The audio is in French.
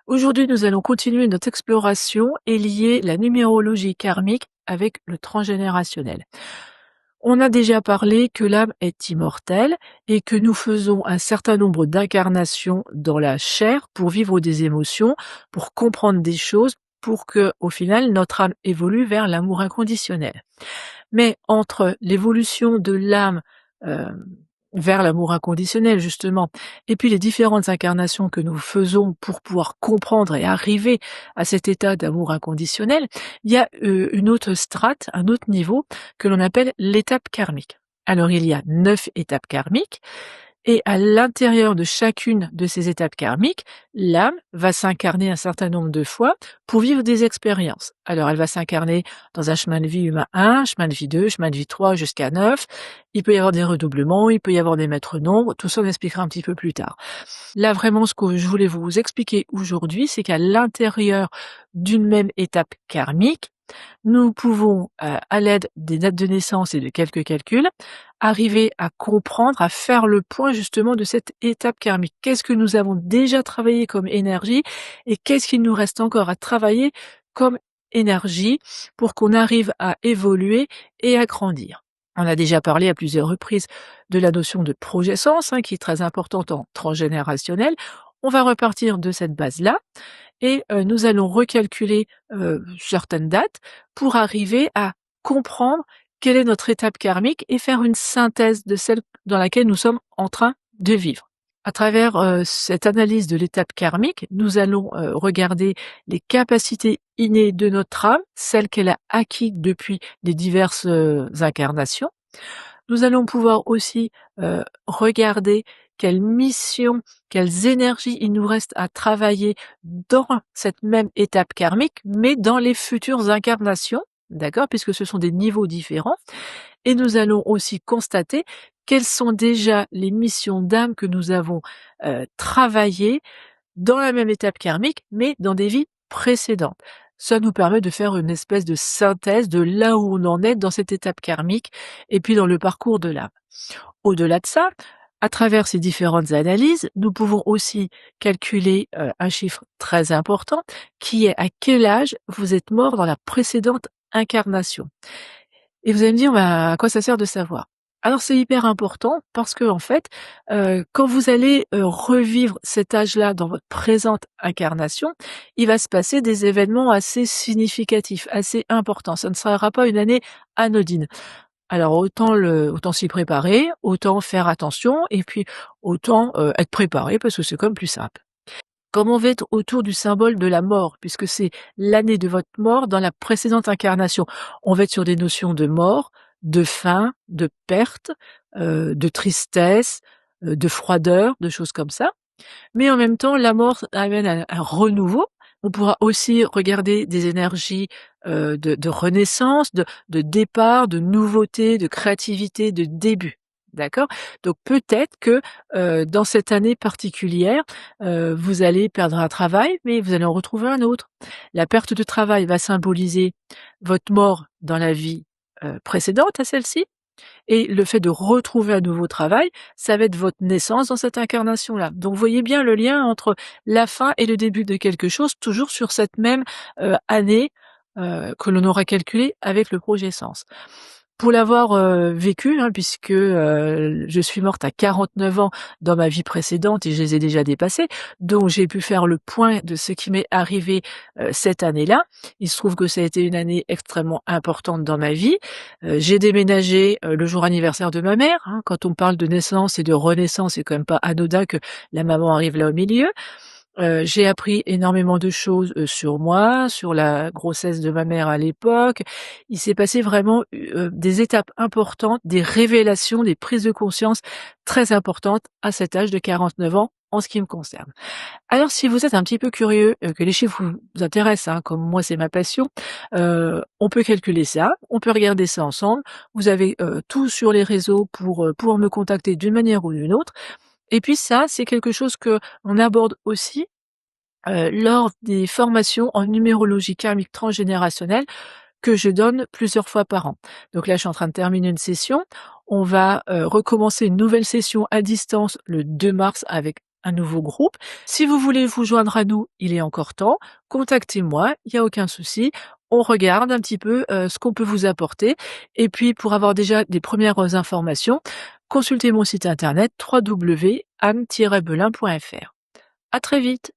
Aujourd'hui, nous allons continuer notre exploration et lier la numérologie karmique avec le transgénérationnel. On a déjà parlé que l'âme est immortelle et que nous faisons un certain nombre d'incarnations dans la chair pour vivre des émotions, pour comprendre des choses, pour que, au final, notre âme évolue vers l'amour inconditionnel. Mais entre l'évolution de l'âme, vers l'amour inconditionnel justement, et puis les différentes incarnations que nous faisons pour pouvoir comprendre et arriver à cet état d'amour inconditionnel, il y a, une autre strate, un autre niveau que l'on appelle l'étape karmique. Alors il y a 9 étapes karmiques et à l'intérieur de chacune de ces étapes karmiques, l'âme va s'incarner un certain nombre de fois pour vivre des expériences. Alors elle va s'incarner dans un chemin de vie humain 1, chemin de vie 2, chemin de vie 3 jusqu'à 9. Il peut y avoir des redoublements, il peut y avoir des maîtres nombres, tout ça on expliquera un petit peu plus tard. Là vraiment ce que je voulais vous expliquer aujourd'hui, c'est qu'à l'intérieur d'une même étape karmique, nous pouvons, à l'aide des dates de naissance et de quelques calculs, arriver à comprendre, à faire le point justement de cette étape karmique. Qu'est-ce que nous avons déjà travaillé comme énergie et qu'est-ce qu'il nous reste encore à travailler comme énergie pour qu'on arrive à évoluer et à grandir. On a déjà parlé à plusieurs reprises de la notion de projet-sens, qui est très importante en transgénérationnel. On va repartir de cette base-là et nous allons recalculer, certaines dates pour arriver à comprendre quelle est notre étape karmique et faire une synthèse de celle dans laquelle nous sommes en train de vivre. À travers, cette analyse de l'étape karmique, nous allons, regarder les capacités innées de notre âme, celles qu'elle a acquises depuis les diverses, incarnations. Nous allons pouvoir aussi, regarder quelle mission, quelles énergies il nous reste à travailler dans cette même étape karmique, mais dans les futures incarnations, d'accord? Puisque ce sont des niveaux différents et nous allons aussi constater quelles sont déjà les missions d'âme que nous avons, travaillées dans la même étape karmique, mais dans des vies précédentes. Ça nous permet de faire une espèce de synthèse de là où on en est dans cette étape karmique et puis dans le parcours de l'âme. Au-delà de ça, à travers ces différentes analyses, nous pouvons aussi calculer, un chiffre très important qui est à quel âge vous êtes mort dans la précédente incarnation. Et vous allez me dire: «Bah, à quoi ça sert de savoir?» Alors c'est hyper important parce qu'en fait, quand vous allez, revivre cet âge-là dans votre présente incarnation, il va se passer des événements assez significatifs, assez importants. Ça ne sera pas une année anodine. Alors autant s'y préparer, autant faire attention et puis autant, être préparé parce que c'est quand même plus simple. Comme on va être autour du symbole de la mort, puisque c'est l'année de votre mort dans la précédente incarnation. On va être sur des notions de mort, de fin, de perte, de tristesse, de froideur, de choses comme ça. Mais en même temps, la mort amène un renouveau. On pourra aussi regarder des énergies, de renaissance, de départ, de nouveauté, de créativité, de début. D'accord? Donc peut-être que, dans cette année particulière, vous allez perdre un travail, mais vous allez en retrouver un autre. La perte de travail va symboliser votre mort dans la vie, précédente à celle-ci et le fait de retrouver un nouveau travail, ça va être votre naissance dans cette incarnation-là. Donc voyez bien le lien entre la fin et le début de quelque chose, toujours sur cette même, année, que l'on aura calculée avec le projet Sens. Pour l'avoir, vécu, puisque, je suis morte à 49 ans dans ma vie précédente et je les ai déjà dépassés, donc j'ai pu faire le point de ce qui m'est arrivé, cette année-là. Il se trouve que ça a été une année extrêmement importante dans ma vie. J'ai déménagé, le jour anniversaire de ma mère, Quand on parle de naissance et de renaissance, c'est quand même pas anodin que la maman arrive là au milieu. J'ai appris énormément de choses, sur moi, sur la grossesse de ma mère à l'époque. Il s'est passé vraiment des étapes importantes, des révélations, des prises de conscience très importantes à cet âge de 49 ans, en ce qui me concerne. Alors si vous êtes un petit peu curieux, que les chiffres vous intéressent, comme moi c'est ma passion, on peut calculer ça, on peut regarder ça ensemble. Vous avez, tout sur les réseaux pour me contacter d'une manière ou d'une autre. Et puis ça, c'est quelque chose qu'on aborde aussi, lors des formations en numérologie karmique transgénérationnelle que je donne plusieurs fois par an. Donc là, je suis en train de terminer une session. On va, recommencer une nouvelle session à distance le 2 mars avec un nouveau groupe. Si vous voulez vous joindre à nous, il est encore temps. Contactez-moi, il n'y a aucun souci. On regarde un petit peu ce qu'on peut vous apporter. Et puis, pour avoir déjà des premières informations, consultez mon site internet www.anne-belin.fr. À très vite!